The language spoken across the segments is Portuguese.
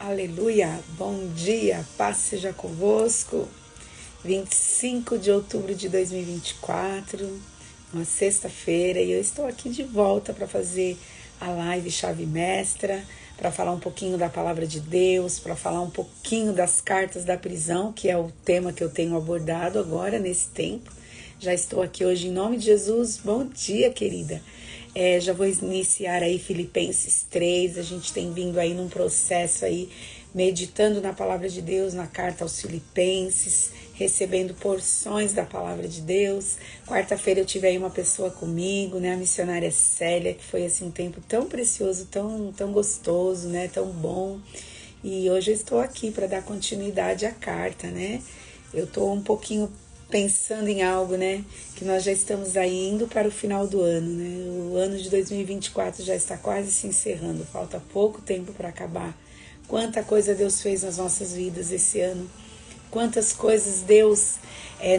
Aleluia, bom dia, paz seja convosco. 25 de outubro de 2024, uma sexta-feira, e eu estou aqui de volta para fazer a live Chave Mestra, para falar um pouquinho da palavra de Deus, para falar um pouquinho das cartas da prisão, que é o tema que eu tenho abordado agora nesse tempo. Já estou aqui hoje em nome de Jesus. Bom dia, querida. Já vou iniciar aí Filipenses 3, a gente tem vindo aí num processo aí, meditando na palavra de Deus, na carta aos Filipenses, recebendo porções da palavra de Deus. Quarta-feira eu tive aí uma pessoa comigo, né, a missionária Célia, que foi assim um tempo tão precioso, tão gostoso, né, tão bom. E hoje eu estou aqui para dar continuidade à carta, né. Eu estou um pouquinho pensando em algo, né, que nós já estamos aí indo para o final do ano, né, o ano de 2024 já está quase se encerrando, falta pouco tempo para acabar. Quanta coisa Deus fez nas nossas vidas esse ano, quantas coisas Deus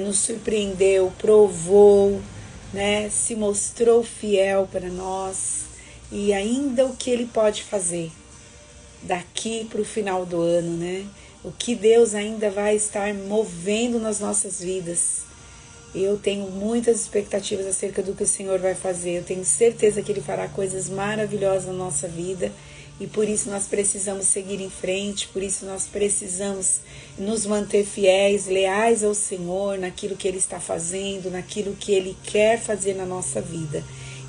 nos surpreendeu, provou, né, se mostrou fiel para nós, e ainda o que Ele pode fazer daqui para o final do ano, né? O que Deus ainda vai estar movendo nas nossas vidas. Eu tenho muitas expectativas acerca do que o Senhor vai fazer. Eu tenho certeza que Ele fará coisas maravilhosas na nossa vida. E por isso nós precisamos seguir em frente. Por isso nós precisamos nos manter fiéis, leais ao Senhor, naquilo que Ele está fazendo, naquilo que Ele quer fazer na nossa vida.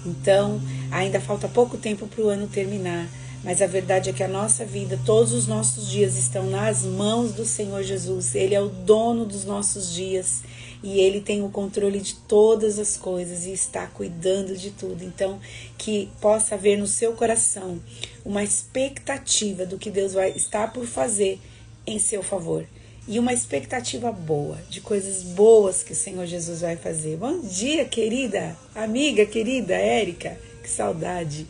Então, ainda falta pouco tempo para o ano terminar. Mas a verdade é que a nossa vida, todos os nossos dias estão nas mãos do Senhor Jesus. Ele é o dono dos nossos dias e Ele tem o controle de todas as coisas e está cuidando de tudo. Então, que possa haver no seu coração uma expectativa do que Deus vai estar por fazer em seu favor. E uma expectativa boa, de coisas boas que o Senhor Jesus vai fazer. Bom dia, querida, amiga querida Érica, que saudade.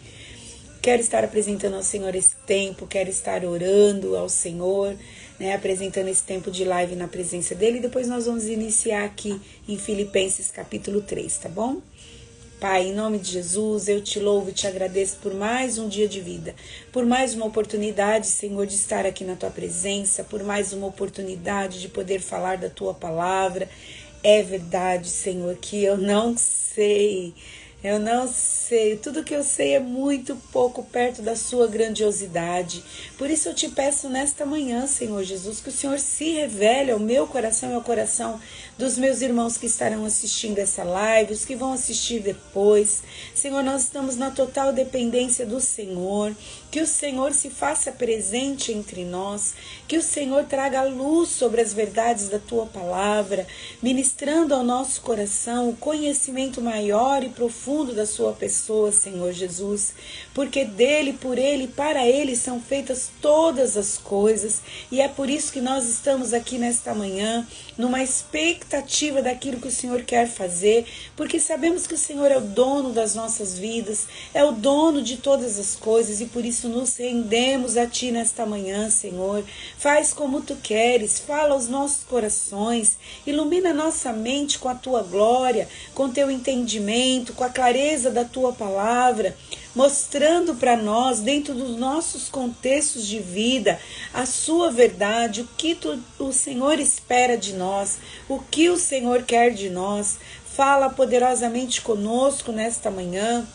Quero estar apresentando ao Senhor esse tempo, quero estar orando ao Senhor, né, apresentando esse tempo de live na presença dEle. E depois nós vamos iniciar aqui em Filipenses capítulo 3, tá bom? Pai, em nome de Jesus, eu te louvo e te agradeço por mais um dia de vida, por mais uma oportunidade, Senhor, de estar aqui na Tua presença, por mais uma oportunidade de poder falar da Tua palavra. É verdade, Senhor, que eu não sei, tudo que eu sei é muito pouco perto da sua grandiosidade. Por isso eu te peço nesta manhã, Senhor Jesus, que o Senhor se revele ao meu coração e ao coração dos meus irmãos que estarão assistindo essa live, os que vão assistir depois. Senhor, nós estamos na total dependência do Senhor, que o Senhor se faça presente entre nós, que o Senhor traga luz sobre as verdades da Tua palavra, ministrando ao nosso coração o conhecimento maior e profundo da Sua pessoa, Senhor Jesus, porque dele, por ele e para ele são feitas todas as coisas, e é por isso que nós estamos aqui nesta manhã, numa expectativa daquilo que o Senhor quer fazer, porque sabemos que o Senhor é o dono das nossas vidas, é o dono de todas as coisas, e por isso nos rendemos a Ti nesta manhã, Senhor. Faz como Tu queres, fala aos nossos corações, ilumina nossa mente com a Tua glória, com Teu entendimento, com a clareza da Tua palavra, mostrando para nós, dentro dos nossos contextos de vida, a Sua verdade, o que o Senhor espera de nós, o que o Senhor quer de nós. Fala poderosamente conosco nesta manhã.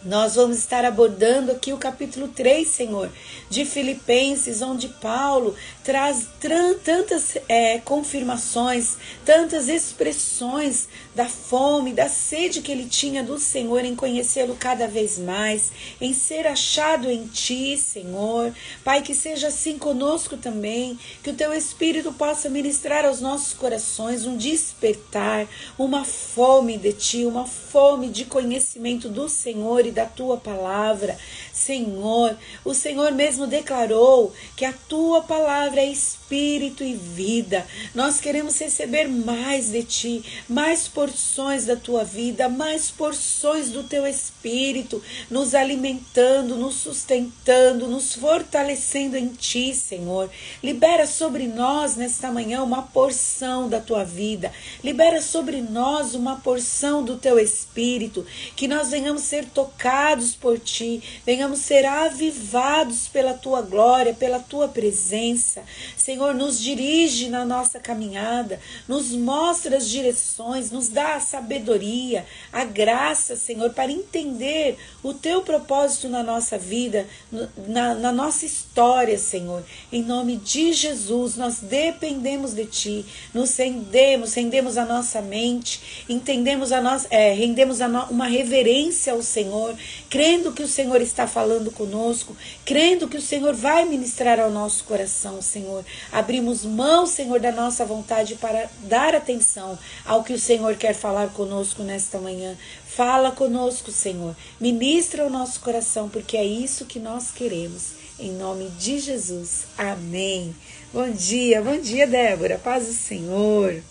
Nós vamos estar abordando aqui o capítulo 3, Senhor, de Filipenses, onde Paulo traz tantas confirmações, tantas expressões da fome, da sede que ele tinha do Senhor em conhecê-lo cada vez mais, em ser achado em Ti, Senhor. Pai, que seja assim conosco também, que o Teu Espírito possa ministrar aos nossos corações um despertar, uma fome de Ti, uma fome de conhecimento do Senhor e da Tua palavra. Senhor, o Senhor mesmo declarou que a Tua palavra é espírito e vida. Nós queremos receber mais de Ti, mais porções da Tua vida, mais porções do Teu Espírito, nos alimentando, nos sustentando, nos fortalecendo em Ti, Senhor. Libera sobre nós nesta manhã uma porção da Tua vida, libera sobre nós uma porção do Teu Espírito, que nós venhamos ser tocados tocados por Ti, venhamos ser avivados pela Tua glória, pela Tua presença. Senhor, nos dirige na nossa caminhada, nos mostra as direções, nos dá a sabedoria, a graça, Senhor, para entender o Teu propósito na nossa vida, na nossa história, Senhor. Em nome de Jesus, nós dependemos de Ti, nos rendemos a nossa mente, rendemos uma reverência ao Senhor, crendo que o Senhor está falando conosco, crendo que o Senhor vai ministrar ao nosso coração, Senhor. Abrimos mão, Senhor, da nossa vontade para dar atenção ao que o Senhor quer falar conosco nesta manhã. Fala conosco, Senhor. Ministra o nosso coração, porque é isso que nós queremos. Em nome de Jesus. Amém. Bom dia, Débora. Paz do Senhor.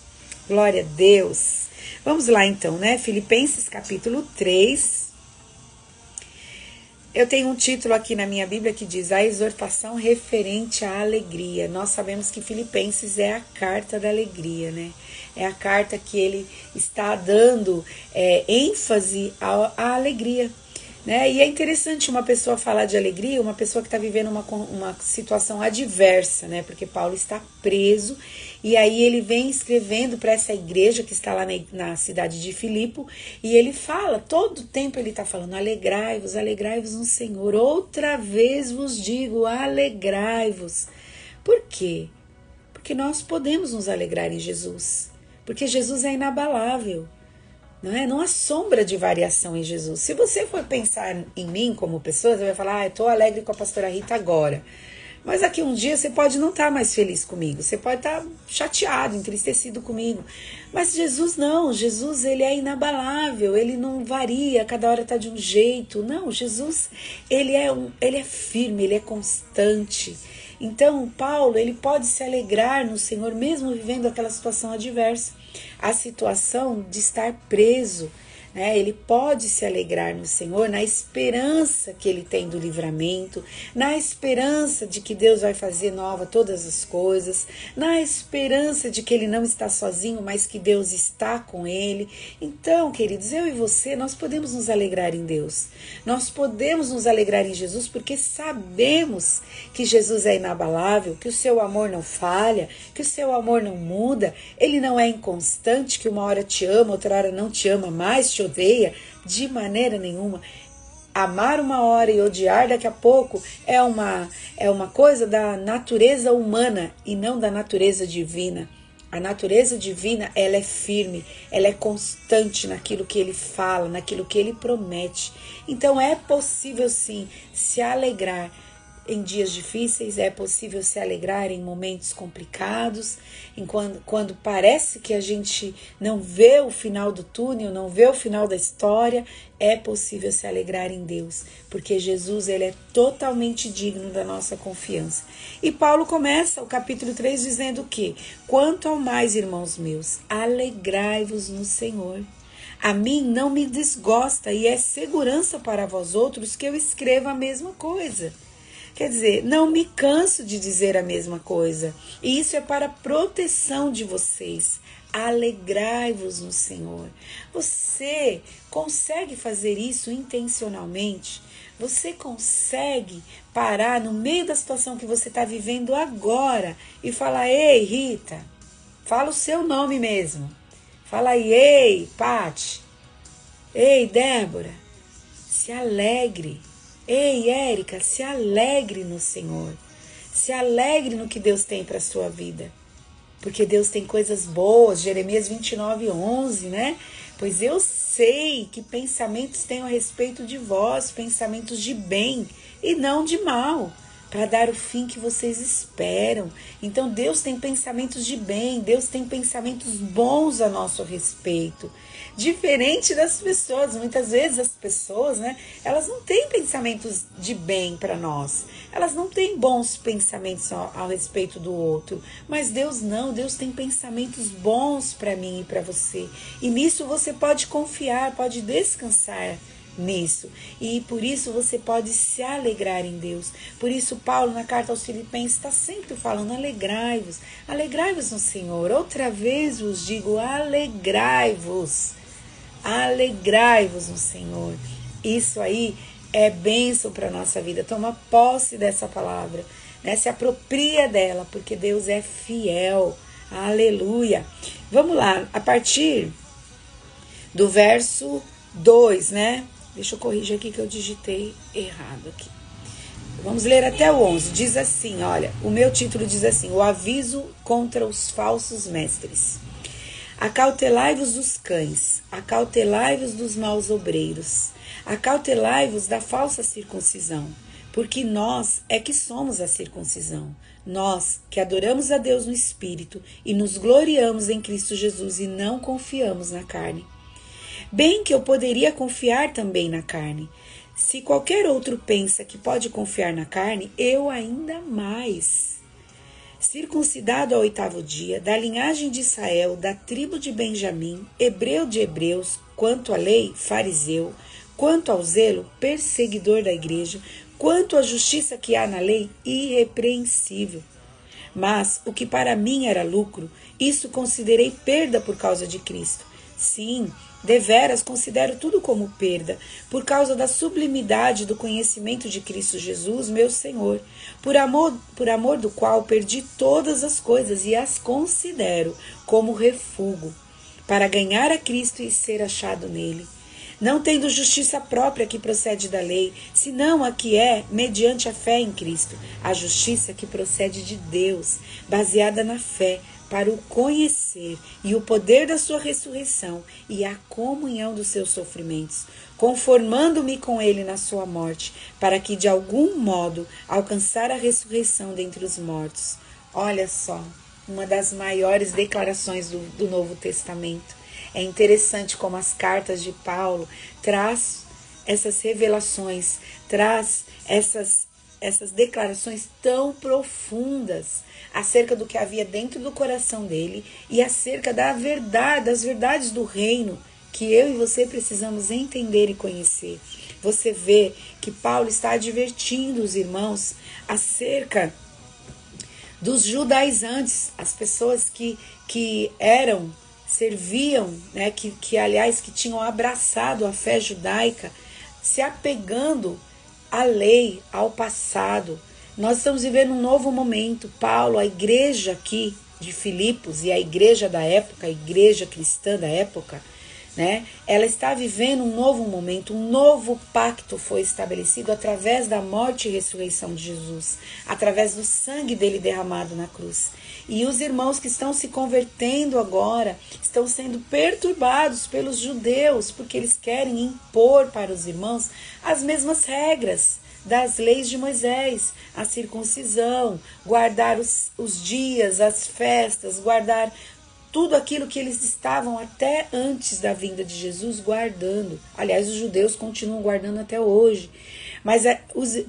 Glória a Deus. Vamos lá então, né? Filipenses capítulo 3. Eu tenho um título aqui na minha Bíblia que diz a exortação referente à alegria. Nós sabemos que Filipenses é a carta da alegria, né? É a carta que ele está dando ênfase à alegria, né? E é interessante uma pessoa falar de alegria, uma pessoa que está vivendo uma situação adversa, né? Porque Paulo está preso e aí ele vem escrevendo para essa igreja que está lá na cidade de Filipo e ele fala, todo o tempo ele está falando, alegrai-vos no Senhor, outra vez vos digo, alegrai-vos. Por quê? Porque nós podemos nos alegrar em Jesus, porque Jesus é inabalável. Não há sombra de variação em Jesus. Se você for pensar em mim como pessoa, você vai falar, eu estou alegre com a pastora Rita agora. Mas daqui um dia você pode não estar mais feliz comigo. Você pode estar chateado, entristecido comigo. Mas Jesus não. Jesus, ele é inabalável. Ele não varia, cada hora está de um jeito. Não, Jesus, ele é firme, ele é constante. Então, Paulo, ele pode se alegrar no Senhor, mesmo vivendo aquela situação adversa. A situação de estar preso, né? Ele pode se alegrar no Senhor na esperança que ele tem do livramento, na esperança de que Deus vai fazer nova todas as coisas, na esperança de que ele não está sozinho, mas que Deus está com ele. Então, queridos, eu e você, nós podemos nos alegrar em Deus. Nós podemos nos alegrar em Jesus porque sabemos que Jesus é inabalável, que o seu amor não falha, que o seu amor não muda, ele não é inconstante, que uma hora te ama, outra hora não te ama mais, te odeia, de maneira nenhuma. Amar uma hora e odiar daqui a pouco é uma coisa da natureza humana e não da natureza divina. A natureza divina, ela é firme, ela é constante naquilo que ele fala, naquilo que ele promete. Então é possível sim se alegrar em dias difíceis, é possível se alegrar em momentos complicados, quando parece que a gente não vê o final do túnel, não vê o final da história, é possível se alegrar em Deus, porque Jesus, ele é totalmente digno da nossa confiança. E Paulo começa o capítulo 3 dizendo que, quanto ao mais, irmãos meus, alegrai-vos no Senhor. A mim não me desgosta e é segurança para vós outros que eu escreva a mesma coisa. Quer dizer, não me canso de dizer a mesma coisa. E isso é para a proteção de vocês. Alegrai-vos no Senhor. Você consegue fazer isso intencionalmente? Você consegue parar no meio da situação que você está vivendo agora e falar, ei, Rita, fala o seu nome mesmo. Fala aí, ei, Pati, ei, Débora, se alegre. Ei, Érica, se alegre no Senhor. Se alegre no que Deus tem para a sua vida. Porque Deus tem coisas boas. Jeremias 29:11, né? Pois eu sei que pensamentos tenho a respeito de vós, pensamentos de bem e não de mal, para dar o fim que vocês esperam. Então Deus tem pensamentos de bem, Deus tem pensamentos bons a nosso respeito. Diferente das pessoas, muitas vezes as pessoas, né, elas não têm pensamentos de bem para nós, elas não têm bons pensamentos ao respeito do outro, mas Deus não, Deus tem pensamentos bons para mim e para você, e nisso você pode confiar, pode descansar nisso, e por isso você pode se alegrar em Deus. Por isso Paulo na carta aos Filipenses está sempre falando, alegrai-vos no Senhor, outra vez vos digo, alegrai-vos no Senhor. Isso aí é bênção para a nossa vida. Toma posse dessa palavra, né? Se apropria dela, porque Deus é fiel. Aleluia. Vamos lá, a partir do verso 2, né? Deixa eu corrigir aqui que eu digitei errado aqui. Vamos ler até o 11. Diz assim, olha, o meu título diz assim: o aviso contra os falsos mestres. Acautelai-vos dos cães, acautelai-vos dos maus obreiros, acautelai-vos da falsa circuncisão, porque nós é que somos a circuncisão, nós que adoramos a Deus no Espírito e nos gloriamos em Cristo Jesus e não confiamos na carne. Bem que eu poderia confiar também na carne. Se qualquer outro pensa que pode confiar na carne, eu ainda mais. Circuncidado ao 8º dia, da linhagem de Israel, da tribo de Benjamim, hebreu de hebreus, quanto à lei, fariseu, quanto ao zelo, perseguidor da igreja, quanto à justiça que há na lei, irrepreensível. Mas o que para mim era lucro, isso considerei perda por causa de Cristo. Sim, deveras considero tudo como perda, por causa da sublimidade do conhecimento de Cristo Jesus, meu Senhor, por amor do qual perdi todas as coisas e as considero como refúgio, para ganhar a Cristo e ser achado nele. Não tendo justiça própria que procede da lei, senão a que é mediante a fé em Cristo, a justiça que procede de Deus, baseada na fé, para o conhecer e o poder da sua ressurreição e a comunhão dos seus sofrimentos, conformando-me com ele na sua morte, para que de algum modo alcançar a ressurreição dentre os mortos. Olha só, uma das maiores declarações do Novo Testamento. É interessante como as cartas de Paulo traz essas revelações, traz essas declarações tão profundas acerca do que havia dentro do coração dele e acerca da verdade, das verdades do reino que eu e você precisamos entender e conhecer. Você vê que Paulo está advertindo os irmãos acerca dos judaizantes, as pessoas que serviam, né, que aliás que tinham abraçado a fé judaica, se apegando à lei, ao passado. Nós estamos vivendo um novo momento. Paulo, a igreja aqui de Filipos e a igreja da época, a igreja cristã da época, né, ela está vivendo um novo momento, um novo pacto foi estabelecido através da morte e ressurreição de Jesus, através do sangue dele derramado na cruz. E os irmãos que estão se convertendo agora estão sendo perturbados pelos judeus, porque eles querem impor para os irmãos as mesmas regras das leis de Moisés, a circuncisão, guardar os dias, as festas, guardar tudo aquilo que eles estavam até antes da vinda de Jesus guardando. Aliás, os judeus continuam guardando até hoje. Mas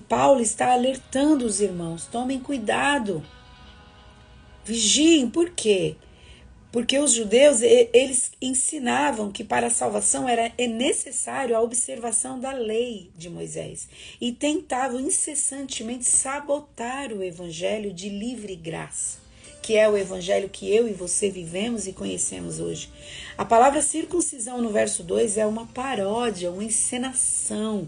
Paulo está alertando os irmãos, tomem cuidado, vigiem. Por quê? Porque os judeus, eles ensinavam que para a salvação era necessário a observação da lei de Moisés e tentavam incessantemente sabotar o evangelho de livre graça, que é o evangelho que eu e você vivemos e conhecemos hoje. A palavra circuncisão no verso 2 é uma paródia, uma encenação.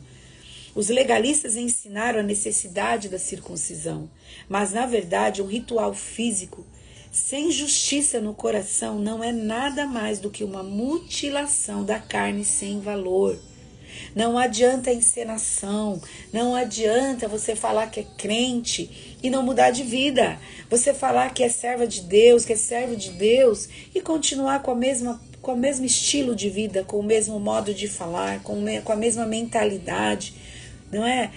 Os legalistas ensinaram a necessidade da circuncisão, mas na verdade um ritual físico sem justiça no coração não é nada mais do que uma mutilação da carne sem valor. Não adianta a encenação, não adianta você falar que é crente e não mudar de vida. Você falar que é serva de Deus, que é servo de Deus e continuar com o mesmo estilo de vida, com o mesmo modo de falar, com a mesma mentalidade. Não é?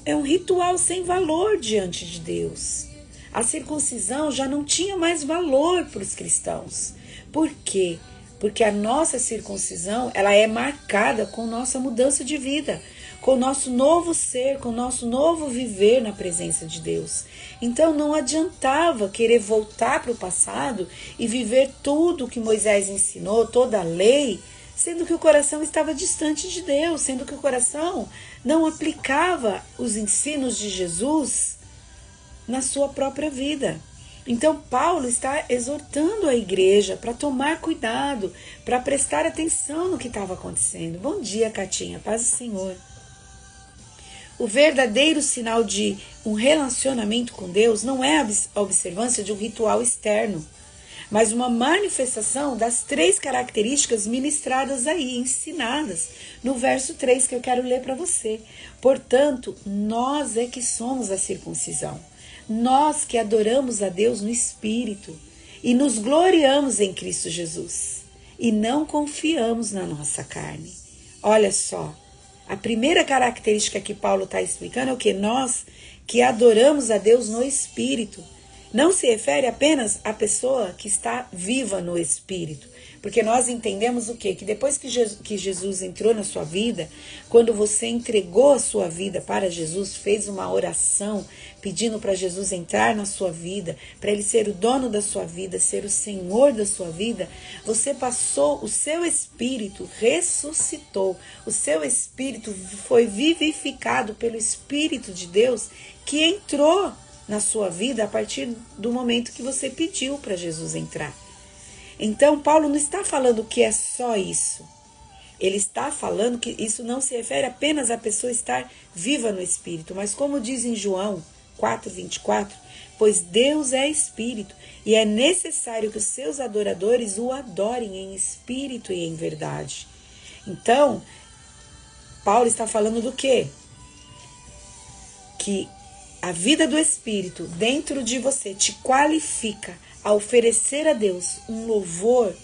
É um ritual sem valor diante de Deus. A circuncisão já não tinha mais valor para os cristãos. Por quê? Porque a nossa circuncisão, ela é marcada com nossa mudança de vida, com o nosso novo ser, com o nosso novo viver na presença de Deus. Então não adiantava querer voltar para o passado e viver tudo que Moisés ensinou, toda a lei, sendo que o coração estava distante de Deus, sendo que o coração não aplicava os ensinos de Jesus na sua própria vida. Então Paulo está exortando a igreja para tomar cuidado, para prestar atenção no que estava acontecendo. Bom dia, Catinha, paz do Senhor. o verdadeiro sinal de um relacionamento com Deus não é a observância de um ritual externo, mas uma manifestação das 3 características ministradas aí, ensinadas no verso 3 que eu quero ler para você. Portanto, nós é que somos a circuncisão. Nós que adoramos a Deus no Espírito e nos gloriamos em Cristo Jesus e não confiamos na nossa carne. Olha só, a primeira característica que Paulo está explicando é o que? Nós que adoramos a Deus no Espírito. Não se refere apenas à pessoa que está viva no Espírito. Porque nós entendemos o quê? Que depois que Jesus entrou na sua vida, quando você entregou a sua vida para Jesus, fez uma oração pedindo para Jesus entrar na sua vida, para Ele ser o dono da sua vida, ser o Senhor da sua vida, você passou, o seu espírito ressuscitou, o seu espírito foi vivificado pelo Espírito de Deus que entrou na sua vida a partir do momento que você pediu para Jesus entrar. Então, Paulo não está falando que é só isso. Ele está falando que isso não se refere apenas à pessoa estar viva no Espírito, mas como diz em João 4:24, pois Deus é Espírito e é necessário que os seus adoradores o adorem em espírito e em verdade. Então, Paulo está falando do quê? Que a vida do Espírito dentro de você te qualifica a oferecer a Deus um louvor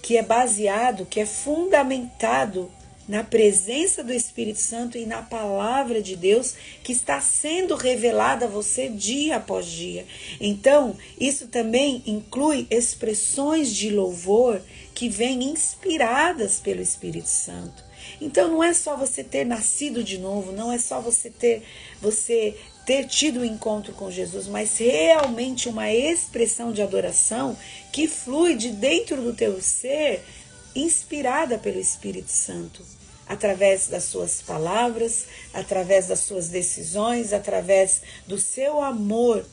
que é baseado, que é fundamentado na presença do Espírito Santo e na palavra de Deus que está sendo revelada a você dia após dia. Então, isso também inclui expressões de louvor que vêm inspiradas pelo Espírito Santo. Então, não é só você ter nascido de novo, não é só você ter tido um encontro com Jesus, mas realmente uma expressão de adoração que flui de dentro do teu ser, inspirada pelo Espírito Santo, através das suas palavras, através das suas decisões, através do seu amor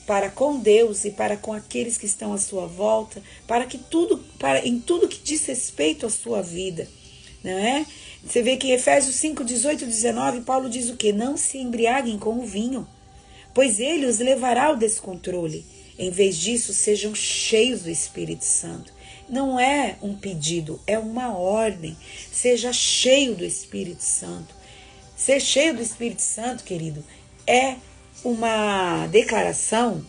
para com Deus e para com aqueles que estão à sua volta, em tudo que diz respeito à sua vida, não é? Você vê que em Efésios 5, 18 e 19, Paulo diz o quê? Não se embriaguem com o vinho, pois ele os levará ao descontrole. Em vez disso, sejam cheios do Espírito Santo. Não é um pedido, é uma ordem. Seja cheio do Espírito Santo. Ser cheio do Espírito Santo, querido, é uma declaração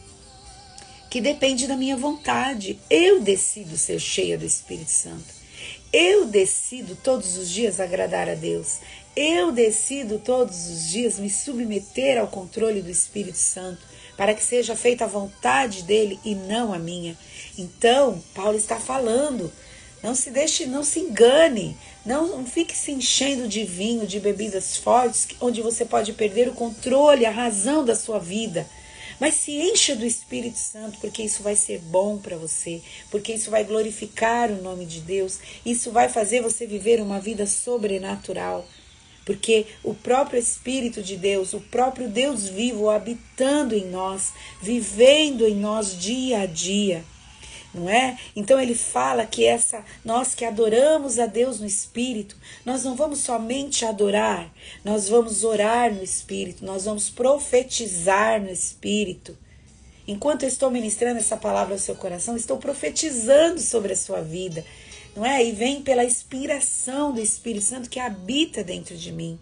que depende da minha vontade. Eu decido ser cheia do Espírito Santo. Eu decido todos os dias agradar a Deus. Eu decido todos os dias me submeter ao controle do Espírito Santo, para que seja feita a vontade dele e não a minha. Então, Paulo está falando, não se engane, não fique se enchendo de vinho, de bebidas fortes, onde você pode perder o controle, a razão da sua vida. Mas se encha do Espírito Santo, porque isso vai ser bom para você, porque isso vai glorificar o nome de Deus, isso vai fazer você viver uma vida sobrenatural, porque o próprio Espírito de Deus, o próprio Deus vivo habitando em nós, vivendo em nós dia a dia, não é? Então ele fala que nós que adoramos a Deus no Espírito, nós não vamos somente adorar, nós vamos orar no Espírito, nós vamos profetizar no Espírito. Enquanto eu estou ministrando essa palavra ao seu coração, estou profetizando sobre a sua vida, não é? E vem pela inspiração do Espírito Santo que habita dentro de mim.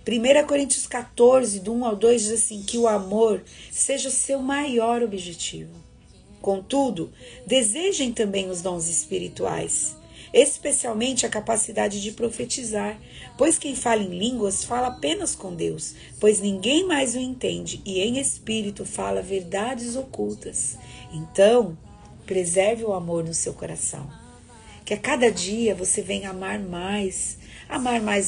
1 Coríntios 14, do 1 ao 2, diz assim, que o amor seja seu maior objetivo. Contudo, desejem também os dons espirituais, especialmente a capacidade de profetizar, pois quem fala em línguas fala apenas com Deus, pois ninguém mais o entende, e em espírito fala verdades ocultas. Então, preserve o amor no seu coração. Que a cada dia você venha amar mais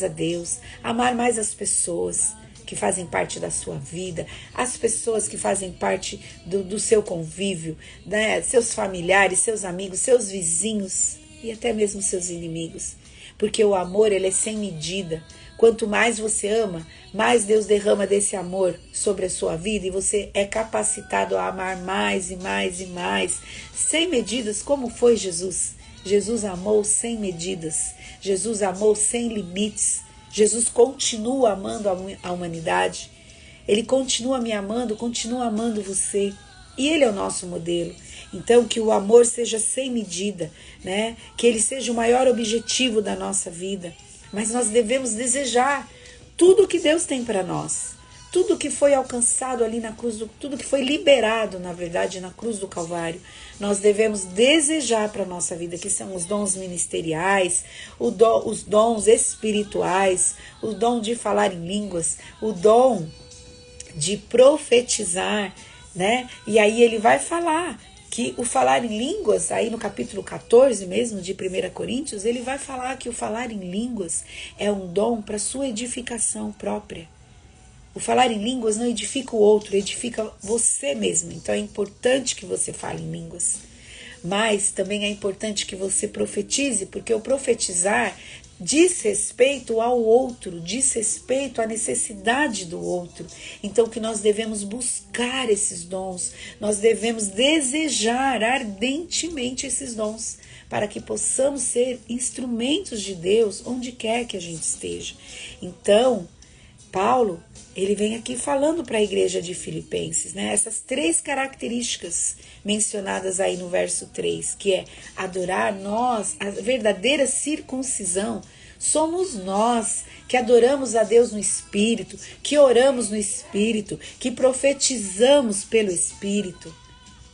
a Deus, amar mais as pessoas que fazem parte da sua vida, as pessoas que fazem parte do seu convívio, né? Seus familiares, seus amigos, seus vizinhos e até mesmo seus inimigos. Porque o amor, ele é sem medida. Quanto mais você ama, mais Deus derrama desse amor sobre a sua vida e você é capacitado a amar mais e mais e mais, sem medidas, como foi Jesus. Jesus amou sem medidas, Jesus amou sem limites. Jesus continua amando a humanidade. Ele continua me amando, continua amando você. E Ele é o nosso modelo. Então, que o amor seja sem medida, né? Que ele seja o maior objetivo da nossa vida. Mas nós devemos desejar tudo o que Deus tem para nós. Tudo que foi alcançado ali na cruz, tudo que foi liberado, na verdade, na cruz do Calvário, nós devemos desejar para a nossa vida, que são os dons ministeriais, os dons espirituais, o dom de falar em línguas, o dom de profetizar, né? E aí ele vai falar que o falar em línguas, aí no capítulo 14 mesmo de 1 Coríntios, ele vai falar que o falar em línguas é um dom para sua edificação própria. O falar em línguas não edifica o outro, edifica você mesmo. Então é importante que você fale em línguas. Mas também é importante que você profetize, porque o profetizar diz respeito ao outro, diz respeito à necessidade do outro. Então que nós devemos buscar esses dons, nós devemos desejar ardentemente esses dons, para que possamos ser instrumentos de Deus onde quer que a gente esteja. Então, Paulo, ele vem aqui falando para a igreja de Filipenses, né? Essas 3 características mencionadas aí no verso 3, que é adorar nós, a verdadeira circuncisão, somos nós que adoramos a Deus no Espírito, que oramos no Espírito, que profetizamos pelo Espírito.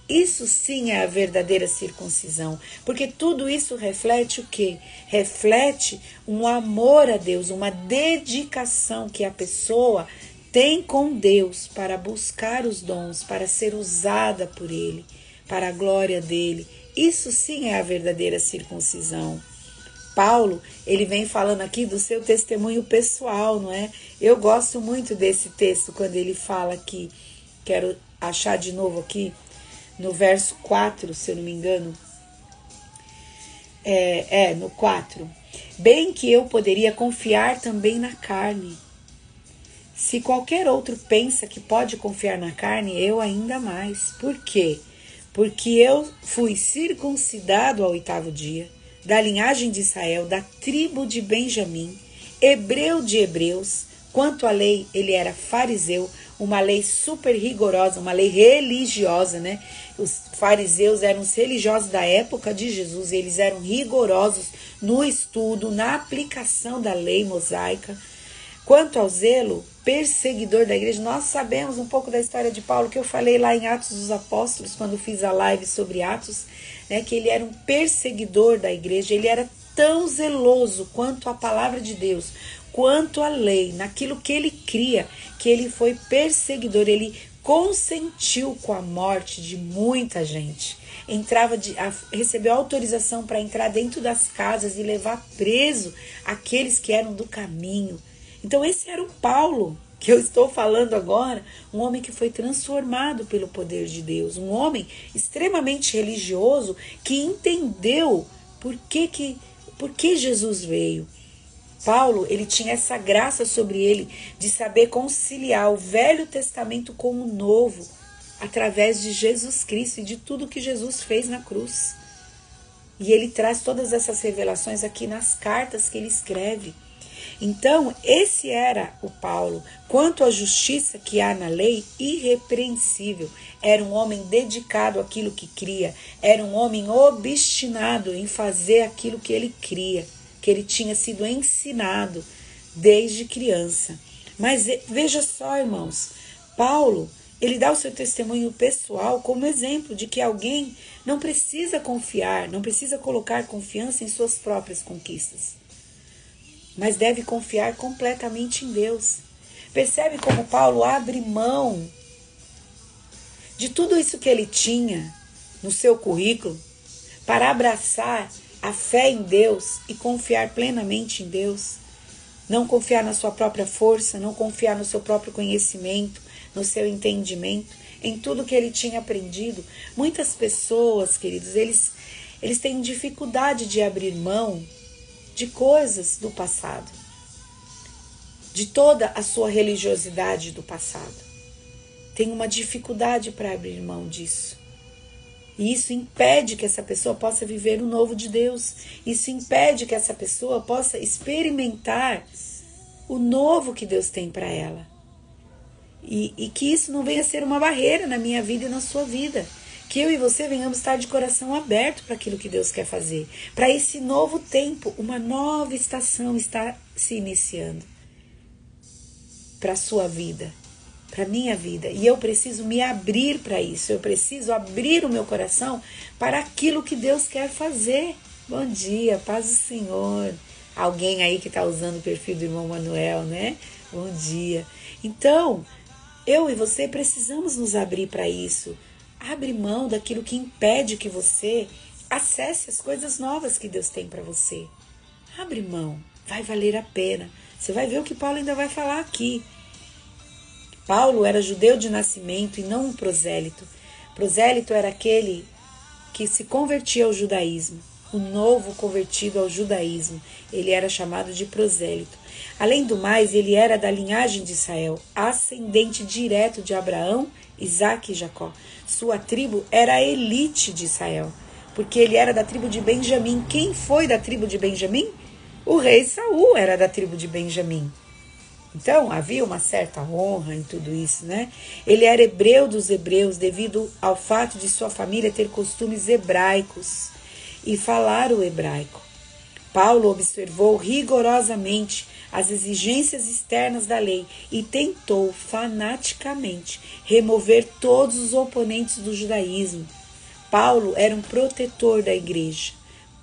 Isso sim é a verdadeira circuncisão, porque tudo isso reflete o quê? Reflete um amor a Deus, uma dedicação que a pessoa tem com Deus para buscar os dons, para ser usada por Ele, para a glória dEle. Isso sim é a verdadeira circuncisão. Paulo, ele vem falando aqui do seu testemunho pessoal, não é? Eu gosto muito desse texto, quando ele fala aqui, quero achar de novo aqui, no verso 4, se eu não me engano, no 4. Bem que eu poderia confiar também na carne. Se qualquer outro pensa que pode confiar na carne, eu ainda mais. Por quê? Porque eu fui circuncidado ao 8º dia, da linhagem de Israel, da tribo de Benjamim, hebreu de hebreus. Quanto à lei, ele era fariseu, uma lei super rigorosa, uma lei religiosa, né? Os fariseus eram os religiosos da época de Jesus, e eles eram rigorosos no estudo, na aplicação da lei mosaica. Quanto ao zelo, perseguidor da igreja, nós sabemos um pouco da história de Paulo, que eu falei lá em Atos dos Apóstolos, quando fiz a live sobre Atos, né, que ele era um perseguidor da igreja, ele era tão zeloso quanto a palavra de Deus, quanto a lei, naquilo que ele cria, que ele foi perseguidor, ele consentiu com a morte de muita gente. Recebeu autorização para entrar dentro das casas e levar preso aqueles que eram do caminho. Então esse era o Paulo que eu estou falando agora, um homem que foi transformado pelo poder de Deus, um homem extremamente religioso que entendeu por que Jesus veio. Paulo, ele tinha essa graça sobre ele de saber conciliar o Velho Testamento com o Novo, através de Jesus Cristo e de tudo que Jesus fez na cruz. E ele traz todas essas revelações aqui nas cartas que ele escreve. Então, esse era o Paulo. Quanto à justiça que há na lei, irrepreensível. Era um homem dedicado àquilo que cria. Era um homem obstinado em fazer aquilo que ele cria, que ele tinha sido ensinado desde criança. Mas veja só, irmãos, Paulo, ele dá o seu testemunho pessoal como exemplo de que alguém não precisa confiar, não precisa colocar confiança em suas próprias conquistas, mas deve confiar completamente em Deus. Percebe como Paulo abre mão de tudo isso que ele tinha no seu currículo para abraçar a fé em Deus e confiar plenamente em Deus. Não confiar na sua própria força, não confiar no seu próprio conhecimento, no seu entendimento, em tudo que ele tinha aprendido. Muitas pessoas, queridos, eles têm dificuldade de abrir mão de coisas do passado, de toda a sua religiosidade do passado. Tem uma dificuldade para abrir mão disso. E isso impede que essa pessoa possa viver o novo de Deus. Isso impede que essa pessoa possa experimentar o novo que Deus tem para ela. E que isso não venha a ser uma barreira na minha vida e na sua vida. Que eu e você venhamos estar de coração aberto para aquilo que Deus quer fazer. Para esse novo tempo, uma nova estação está se iniciando. Para a sua vida, para a minha vida. E eu preciso me abrir para isso. Eu preciso abrir o meu coração para aquilo que Deus quer fazer. Bom dia, paz do Senhor. Alguém aí que está usando o perfil do irmão Manuel, né? Bom dia. Então, eu e você precisamos nos abrir para isso. Abre mão daquilo que impede que você acesse as coisas novas que Deus tem para você. Abre mão, vai valer a pena. Você vai ver o que Paulo ainda vai falar aqui. Paulo era judeu de nascimento e não um prosélito. Prosélito era aquele que se convertia ao judaísmo. O novo convertido ao judaísmo. Ele era chamado de prosélito. Além do mais, ele era da linhagem de Israel, ascendente direto de Abraão, Isaque e Jacó. Sua tribo era a elite de Israel, porque ele era da tribo de Benjamim. Quem foi da tribo de Benjamim? O rei Saul era da tribo de Benjamim. Então, havia uma certa honra em tudo isso, né? Ele era hebreu dos hebreus, devido ao fato de sua família ter costumes hebraicos e falar o hebraico. Paulo observou rigorosamente as exigências externas da lei e tentou fanaticamente remover todos os oponentes do judaísmo. Paulo era um protetor da igreja.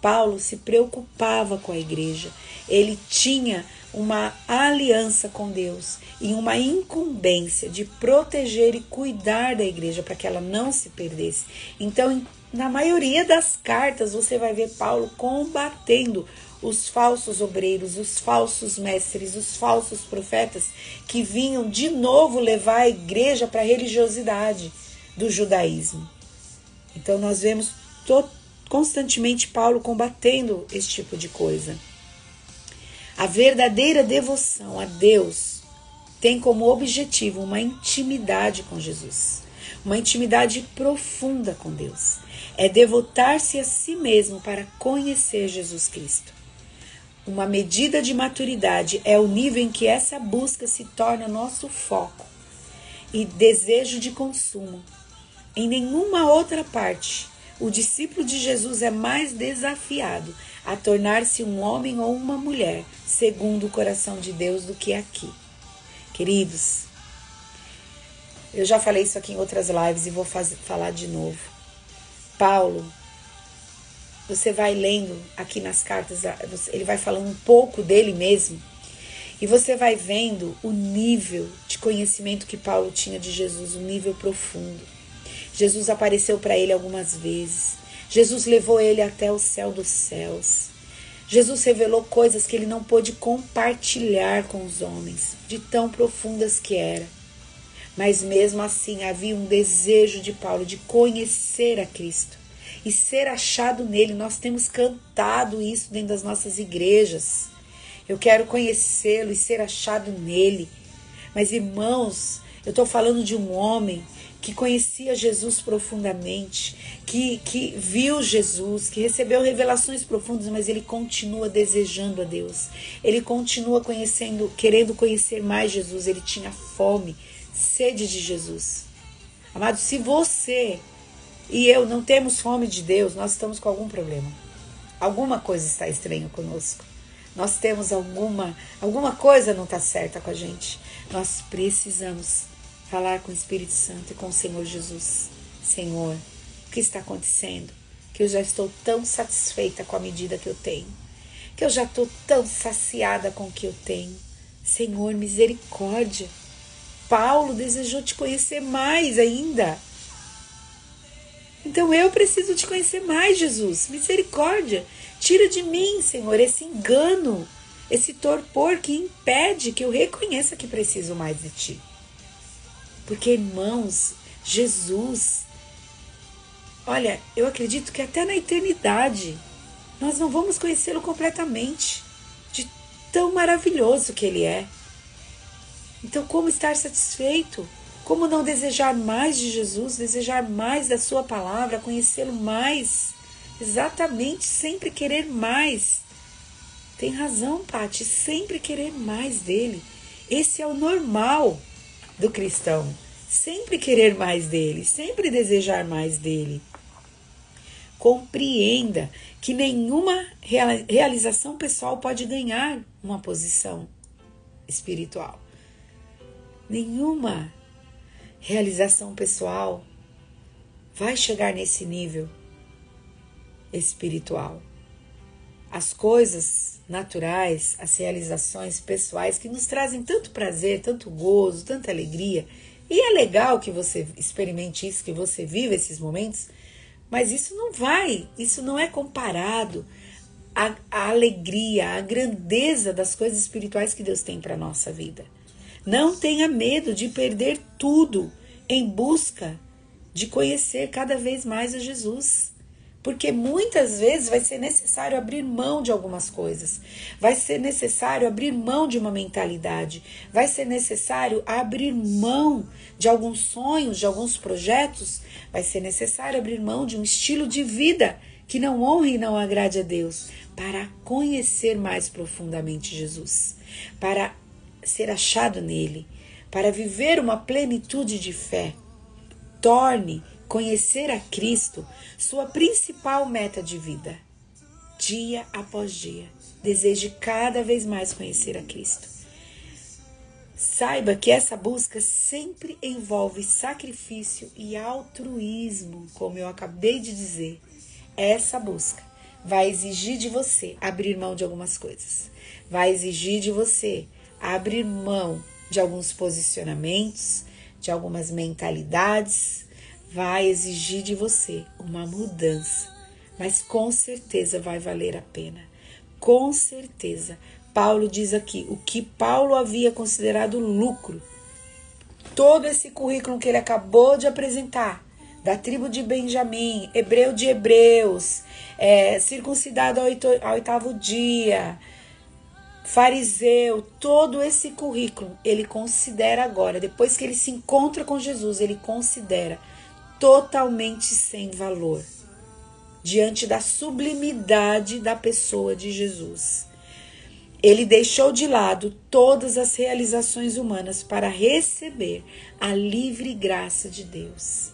Paulo se preocupava com a igreja. Ele tinha uma aliança com Deus e uma incumbência de proteger e cuidar da igreja para que ela não se perdesse. Então, na maioria das cartas, você vai ver Paulo combatendo os falsos obreiros, os falsos mestres, os falsos profetas que vinham de novo levar a igreja para a religiosidade do judaísmo. Então nós vemos constantemente Paulo combatendo esse tipo de coisa. A verdadeira devoção a Deus tem como objetivo uma intimidade com Jesus, uma intimidade profunda com Deus. É devotar-se a si mesmo para conhecer Jesus Cristo. Uma medida de maturidade é o nível em que essa busca se torna nosso foco e desejo de consumo. Em nenhuma outra parte, o discípulo de Jesus é mais desafiado a tornar-se um homem ou uma mulher segundo o coração de Deus do que aqui. Queridos, eu já falei isso aqui em outras lives e vou falar de novo. Paulo, você vai lendo aqui nas cartas, ele vai falando um pouco dele mesmo, e você vai vendo o nível de conhecimento que Paulo tinha de Jesus, um nível profundo. Jesus apareceu para ele algumas vezes. Jesus levou ele até o céu dos céus. Jesus revelou coisas que ele não pôde compartilhar com os homens, de tão profundas que era. Mas mesmo assim havia um desejo de Paulo de conhecer a Cristo e ser achado nele. Nós temos cantado isso dentro das nossas igrejas. Eu quero conhecê-lo e ser achado nele. Mas, irmãos, eu estou falando de um homem que conhecia Jesus profundamente, que viu Jesus, que recebeu revelações profundas, mas ele continua desejando a Deus. Ele continua querendo conhecer mais Jesus. Ele tinha fome, sede de Jesus. Amado, se você e eu não temos fome de Deus, nós estamos com algum problema. Alguma coisa está estranha conosco. Nós temos alguma coisa não está certa com a gente. Nós precisamos falar com o Espírito Santo e com o Senhor Jesus. Senhor, o que está acontecendo? Que eu já estou tão satisfeita com a medida que eu tenho. Que eu já estou tão saciada com o que eu tenho. Senhor, misericórdia. Paulo desejou te conhecer mais ainda. Então eu preciso te conhecer mais, Jesus. Misericórdia. Tira de mim, Senhor, esse engano, esse torpor que impede que eu reconheça que preciso mais de ti. Porque, irmãos, Jesus, olha, eu acredito que até na eternidade nós não vamos conhecê-lo completamente, de tão maravilhoso que ele é. Então, como estar satisfeito? Como não desejar mais de Jesus, desejar mais da sua palavra, conhecê-lo mais? Exatamente, sempre querer mais. Tem razão, Paty, sempre querer mais dele. Esse é o normal do cristão. Sempre querer mais dele, sempre desejar mais dele. Compreenda que nenhuma realização pessoal pode ganhar uma posição espiritual. Nenhuma realização pessoal vai chegar nesse nível espiritual. As coisas naturais, as realizações pessoais que nos trazem tanto prazer, tanto gozo, tanta alegria, e é legal que você experimente isso, que você viva esses momentos, mas isso não é comparado à alegria, à grandeza das coisas espirituais que Deus tem para a nossa vida. Não tenha medo de perder tudo em busca de conhecer cada vez mais a Jesus. Porque muitas vezes vai ser necessário abrir mão de algumas coisas. Vai ser necessário abrir mão de uma mentalidade. Vai ser necessário abrir mão de alguns sonhos, de alguns projetos. Vai ser necessário abrir mão de um estilo de vida que não honre e não agrade a Deus, para conhecer mais profundamente Jesus, para ser achado nele, para viver uma plenitude de fé. Torne conhecer a Cristo sua principal meta de vida. Dia após dia, deseje cada vez mais conhecer a Cristo. Saiba que essa busca sempre envolve sacrifício e altruísmo, como eu acabei de dizer. Essa busca vai exigir de você abrir mão de algumas coisas. Vai exigir de você abrir mão de alguns posicionamentos, de algumas mentalidades. Vai exigir de você uma mudança, mas com certeza vai valer a pena. Com certeza. Paulo diz aqui, o que Paulo havia considerado lucro, todo esse currículo que ele acabou de apresentar, da tribo de Benjamim, hebreu de hebreus, circuncidado ao 8º dia, fariseu, todo esse currículo, ele considera agora, depois que ele se encontra com Jesus, ele considera totalmente sem valor, diante da sublimidade da pessoa de Jesus. Ele deixou de lado todas as realizações humanas para receber a livre graça de Deus.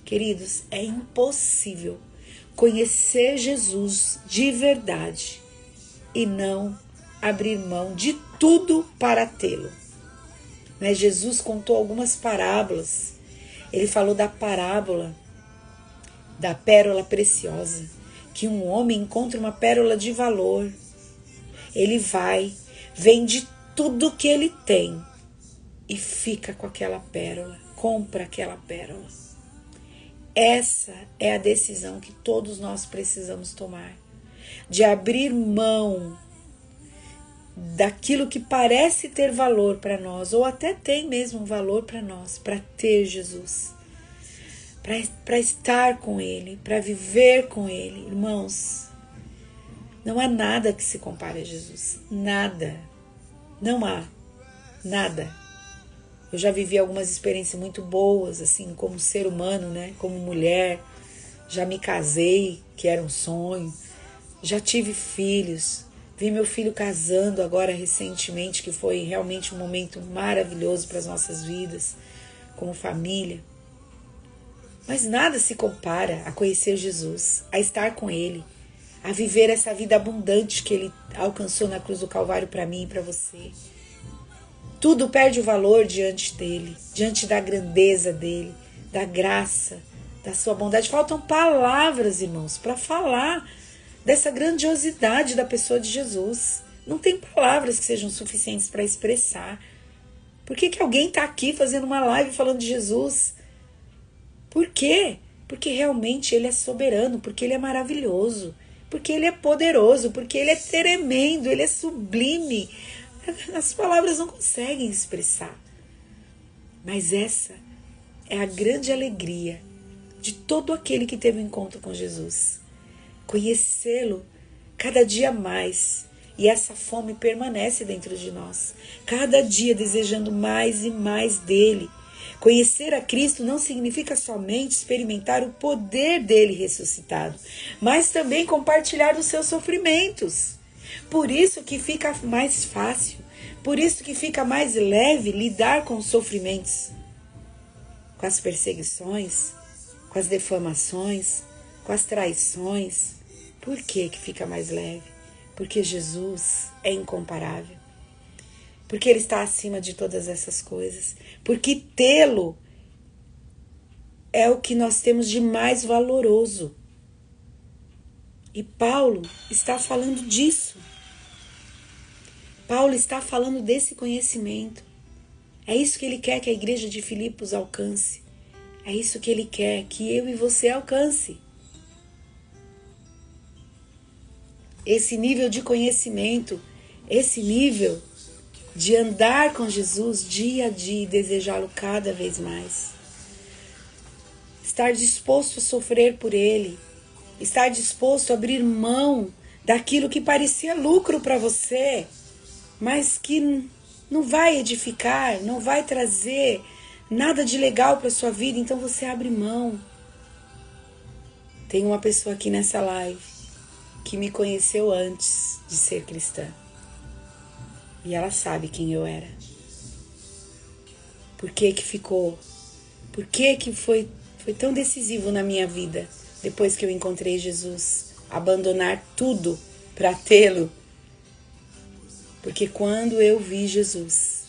Queridos, é impossível conhecer Jesus de verdade e não abrir mão de tudo para tê-lo. Jesus contou algumas parábolas. Ele falou da parábola da pérola preciosa, que um homem encontra uma pérola de valor. Ele vai, vende tudo que ele tem e fica com aquela pérola, compra aquela pérola. Essa é a decisão que todos nós precisamos tomar, de abrir mão daquilo que parece ter valor para nós, ou até tem mesmo valor para nós, para ter Jesus, para estar com Ele, para viver com Ele. Irmãos, não há nada que se compare a Jesus, nada, não há, nada. Eu já vivi algumas experiências muito boas, assim, como ser humano, né, como mulher, já me casei, que era um sonho, já tive filhos, vi meu filho casando agora recentemente, que foi realmente um momento maravilhoso para as nossas vidas, como família. Mas nada se compara a conhecer Jesus, a estar com Ele, a viver essa vida abundante que Ele alcançou na cruz do Calvário para mim e para você. Tudo perde o valor diante dEle, diante da grandeza dEle, da graça, da sua bondade. Faltam palavras, irmãos, para falar dessa grandiosidade da pessoa de Jesus. Não tem palavras que sejam suficientes para expressar. Por que alguém está aqui fazendo uma live falando de Jesus? Por quê? Porque realmente Ele é soberano, porque Ele é maravilhoso, porque Ele é poderoso, porque Ele é tremendo, Ele é sublime. As palavras não conseguem expressar. Mas essa é a grande alegria de todo aquele que teve um encontro com Jesus. Conhecê-lo cada dia mais. E essa fome permanece dentro de nós. Cada dia desejando mais e mais dele. Conhecer a Cristo não significa somente experimentar o poder dele ressuscitado, mas também compartilhar os seus sofrimentos. por isso que fica mais fácil, por isso que fica mais leve lidar com os sofrimentos, com as perseguições, com as defamações, com as traições. Por que que fica mais leve? Porque Jesus é incomparável. Porque Ele está acima de todas essas coisas. Porque tê-lo é o que nós temos de mais valoroso. E Paulo está falando disso. Paulo está falando desse conhecimento. É isso que ele quer que a igreja de Filipos alcance. É isso que ele quer que eu e você alcance. Esse nível de conhecimento, esse nível de andar com Jesus dia a dia e desejá-lo cada vez mais. Estar disposto a sofrer por Ele. Estar disposto a abrir mão daquilo que parecia lucro para você, mas que não vai edificar, não vai trazer nada de legal para sua vida, então você abre mão. Tem uma pessoa aqui nessa live que me conheceu antes de ser cristã. E ela sabe quem eu era. Por que que ficou? Por que que foi tão decisivo na minha vida, depois que eu encontrei Jesus, abandonar tudo para tê-lo? Porque quando eu vi Jesus,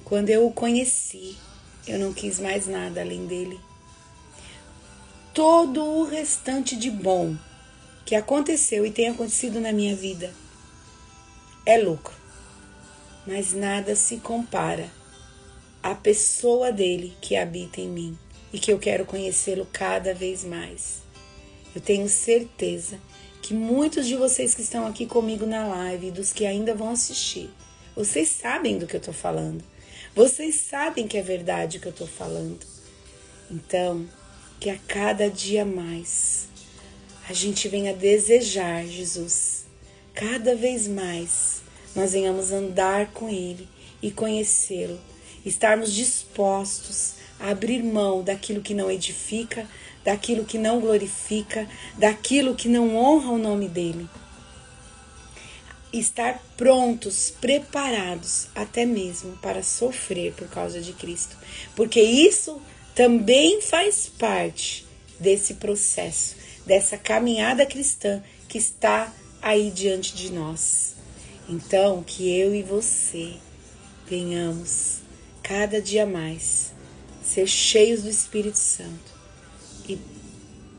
quando eu o conheci, eu não quis mais nada além dele. Todo o restante de bom que aconteceu e tem acontecido na minha vida é lucro. Mas nada se compara à pessoa dele que habita em mim e que eu quero conhecê-lo cada vez mais. Eu tenho certeza que muitos de vocês que estão aqui comigo na live e dos que ainda vão assistir, vocês sabem do que eu estou falando. Vocês sabem que é verdade o que eu estou falando. Então, que a cada dia mais a gente venha desejar Jesus. Cada vez mais nós venhamos andar com Ele e conhecê-lo. Estarmos dispostos a abrir mão daquilo que não edifica, daquilo que não glorifica, daquilo que não honra o nome dEle. Estar prontos, preparados até mesmo para sofrer por causa de Cristo. Porque isso também faz parte desse processo, dessa caminhada cristã que está aí diante de nós. Então, que eu e você venhamos cada dia mais ser cheios do Espírito Santo e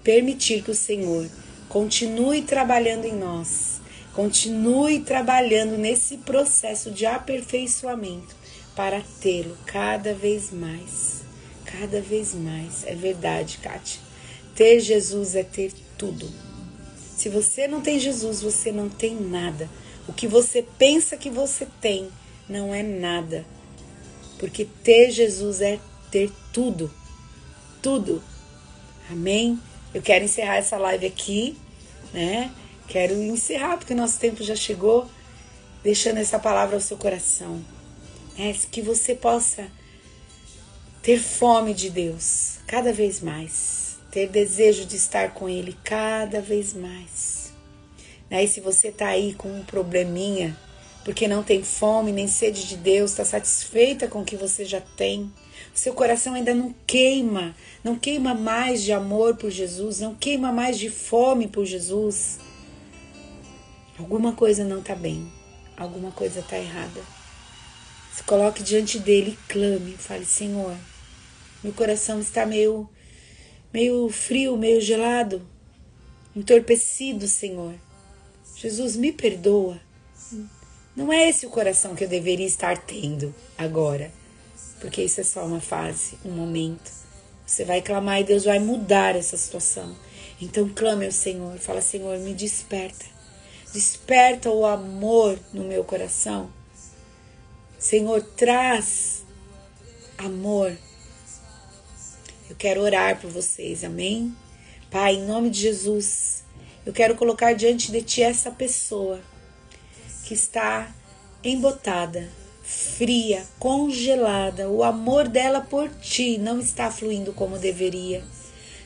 permitir que o Senhor continue trabalhando em nós, continue trabalhando nesse processo de aperfeiçoamento para tê-lo cada vez mais. Cada vez mais. É verdade, Kátia. Ter Jesus é ter tudo. Se você não tem Jesus, você não tem nada. O que você pensa que você tem não é nada. Porque ter Jesus é ter tudo. Tudo. Amém? Eu quero encerrar essa live aqui, né? Quero encerrar porque o nosso tempo já chegou, deixando essa palavra ao seu coração. Que você possa ter fome de Deus cada vez mais. Ter desejo de estar com Ele cada vez mais. E se você está aí com um probleminha, porque não tem fome nem sede de Deus, está satisfeita com o que você já tem, o seu coração ainda não queima mais de amor por Jesus, não queima mais de fome por Jesus, alguma coisa não está bem, alguma coisa está errada. Se coloque diante dele e clame, fale: Senhor, meu coração está meio frio, meio gelado, entorpecido, Senhor. Jesus, me perdoa. Não é esse o coração que eu deveria estar tendo agora, porque isso é só uma fase, um momento. Você vai clamar e Deus vai mudar essa situação. Então clame ao Senhor, fala: Senhor, me desperta. Desperta o amor no meu coração. Senhor, traz amor. Eu quero orar por vocês, amém? Pai, em nome de Jesus, eu quero colocar diante de Ti essa pessoa que está embotada, fria, congelada. O amor dela por Ti não está fluindo como deveria.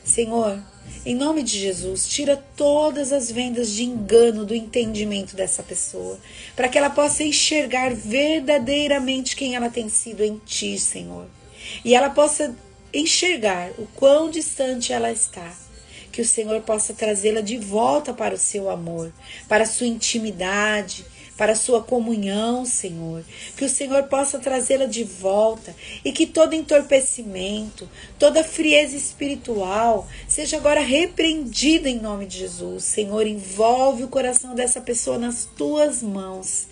Senhor, em nome de Jesus, tira todas as vendas de engano do entendimento dessa pessoa, para que ela possa enxergar verdadeiramente quem ela tem sido em Ti, Senhor. E ela possa enxergar o quão distante ela está. Que o Senhor possa trazê-la de volta para o seu amor, para a sua intimidade, para a sua comunhão, Senhor. Que o Senhor possa trazê-la de volta e que todo entorpecimento, toda frieza espiritual seja agora repreendida em nome de Jesus. Senhor, envolve o coração dessa pessoa nas tuas mãos.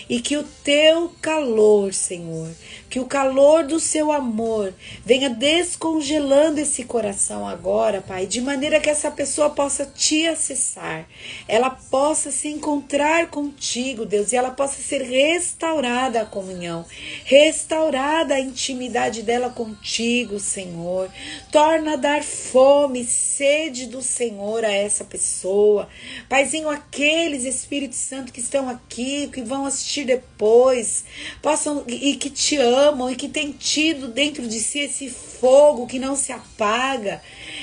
E que o teu calor, Senhor, que o calor do seu amor venha descongelando esse coração agora, Pai, de maneira que essa pessoa possa te acessar, ela possa se encontrar contigo, Deus, e ela possa ser restaurada a comunhão, restaurada a intimidade dela contigo, Senhor. Torna a dar fome, sede do Senhor a essa pessoa. Paizinho, aqueles Espírito Santo que estão aqui, que vão assistir depois, possam e que te amam e que tem tido dentro de si esse fogo que não se apaga,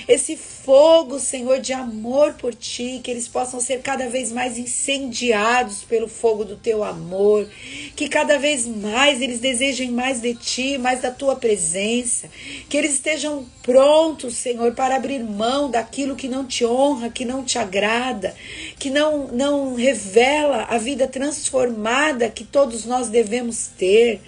esse fogo, Senhor, de amor por Ti, que eles possam ser cada vez mais incendiados pelo fogo do Teu amor, que cada vez mais eles desejem mais de Ti, mais da Tua presença, que eles estejam prontos, Senhor, para abrir mão daquilo que não Te honra, que não Te agrada, que não revela a vida transformada que todos nós devemos ter.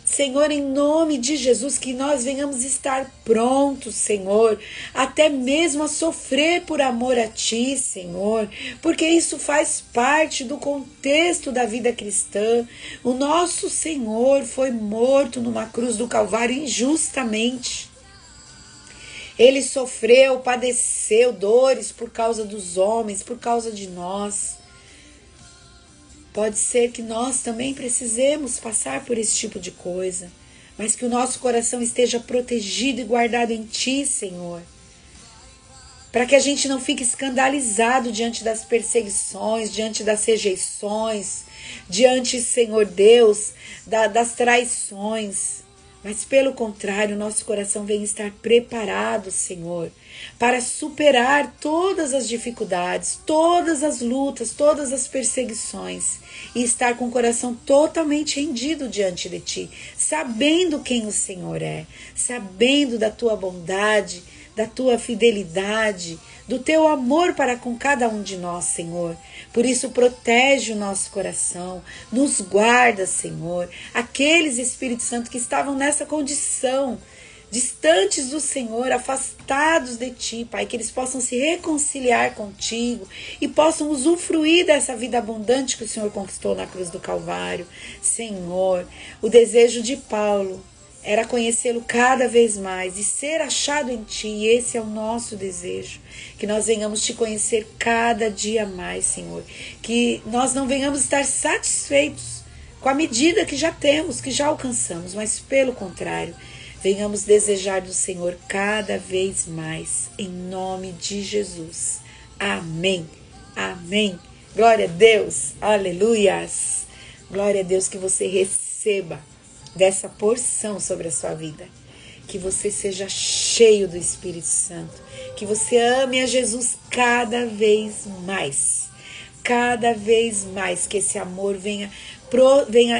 Senhor, em nome de Jesus, que nós venhamos estar prontos, Senhor, até mesmo a sofrer por amor a Ti, Senhor, porque isso faz parte do contexto da vida cristã. O nosso Senhor foi morto numa cruz do Calvário injustamente. Ele sofreu, padeceu dores por causa dos homens, por causa de nós. Pode ser que nós também precisemos passar por esse tipo de coisa, mas que o nosso coração esteja protegido e guardado em Ti, Senhor, para que a gente não fique escandalizado diante das perseguições, diante das rejeições, diante, Senhor Deus, das traições. Mas pelo contrário, nosso coração vem estar preparado, Senhor, para superar todas as dificuldades, todas as lutas, todas as perseguições e estar com o coração totalmente rendido diante de Ti, sabendo quem o Senhor é, sabendo da Tua bondade, da Tua fidelidade, do Teu amor para com cada um de nós, Senhor. Por isso, protege o nosso coração, nos guarda, Senhor. Aqueles, Espírito Santo, que estavam nessa condição, distantes do Senhor, afastados de Ti, Pai, que eles possam se reconciliar contigo e possam usufruir dessa vida abundante que o Senhor conquistou na cruz do Calvário. Senhor, o desejo de Paulo era conhecê-lo cada vez mais e ser achado em Ti, e esse é o nosso desejo, que nós venhamos Te conhecer cada dia mais, Senhor, que nós não venhamos estar satisfeitos com a medida que já temos, que já alcançamos, mas pelo contrário, venhamos desejar do Senhor cada vez mais, em nome de Jesus. Amém, amém, glória a Deus, aleluias, glória a Deus, que você receba dessa porção sobre a sua vida, que você seja cheio do Espírito Santo, que você ame a Jesus cada vez mais, que esse amor venha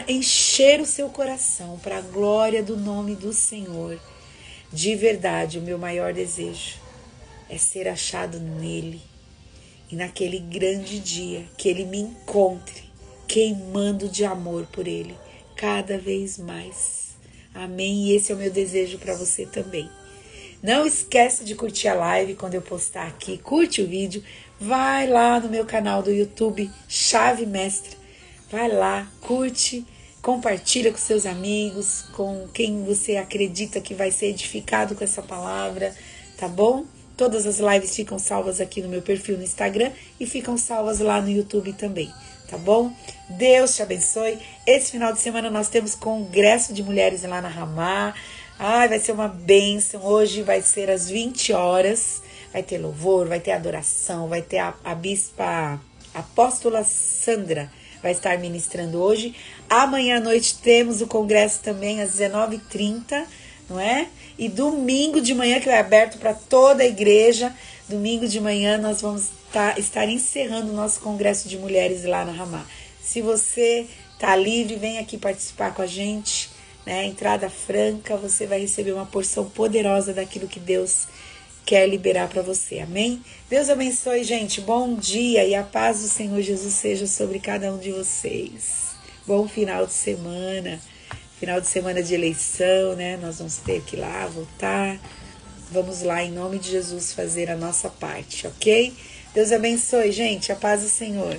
encher o seu coração para a glória do nome do Senhor. De verdade, o meu maior desejo é ser achado nele e naquele grande dia que ele me encontre queimando de amor por ele cada vez mais. Amém? E esse é o meu desejo para você também. Não esquece de curtir a live quando eu postar aqui. Curte o vídeo. Vai lá no meu canal do YouTube, Chave Mestra. Vai lá, curte, compartilha com seus amigos, com quem você acredita que vai ser edificado com essa palavra, tá bom? Todas as lives ficam salvas aqui no meu perfil no Instagram e ficam salvas lá no YouTube também. Tá bom? Deus te abençoe. Esse final de semana nós temos congresso de mulheres lá na Ramá. Ai, vai ser uma bênção. Hoje vai ser às 20 horas. Vai ter louvor, vai ter adoração, vai ter a bispa apóstola Sandra. Vai estar ministrando hoje. Amanhã à noite temos o congresso também às 19h30. não é? E domingo de manhã, que é aberto para toda a igreja, domingo de manhã nós vamos estar encerrando o nosso congresso de mulheres lá na Ramá. Se você tá livre, vem aqui participar com a gente, né? Entrada franca, você vai receber uma porção poderosa daquilo que Deus quer liberar para você, amém? Deus abençoe, gente, bom dia e a paz do Senhor Jesus seja sobre cada um de vocês. Bom final de semana de eleição, né? Nós vamos ter que ir lá, votar. Vamos lá, em nome de Jesus, fazer a nossa parte, ok? Deus abençoe, gente, a paz do Senhor.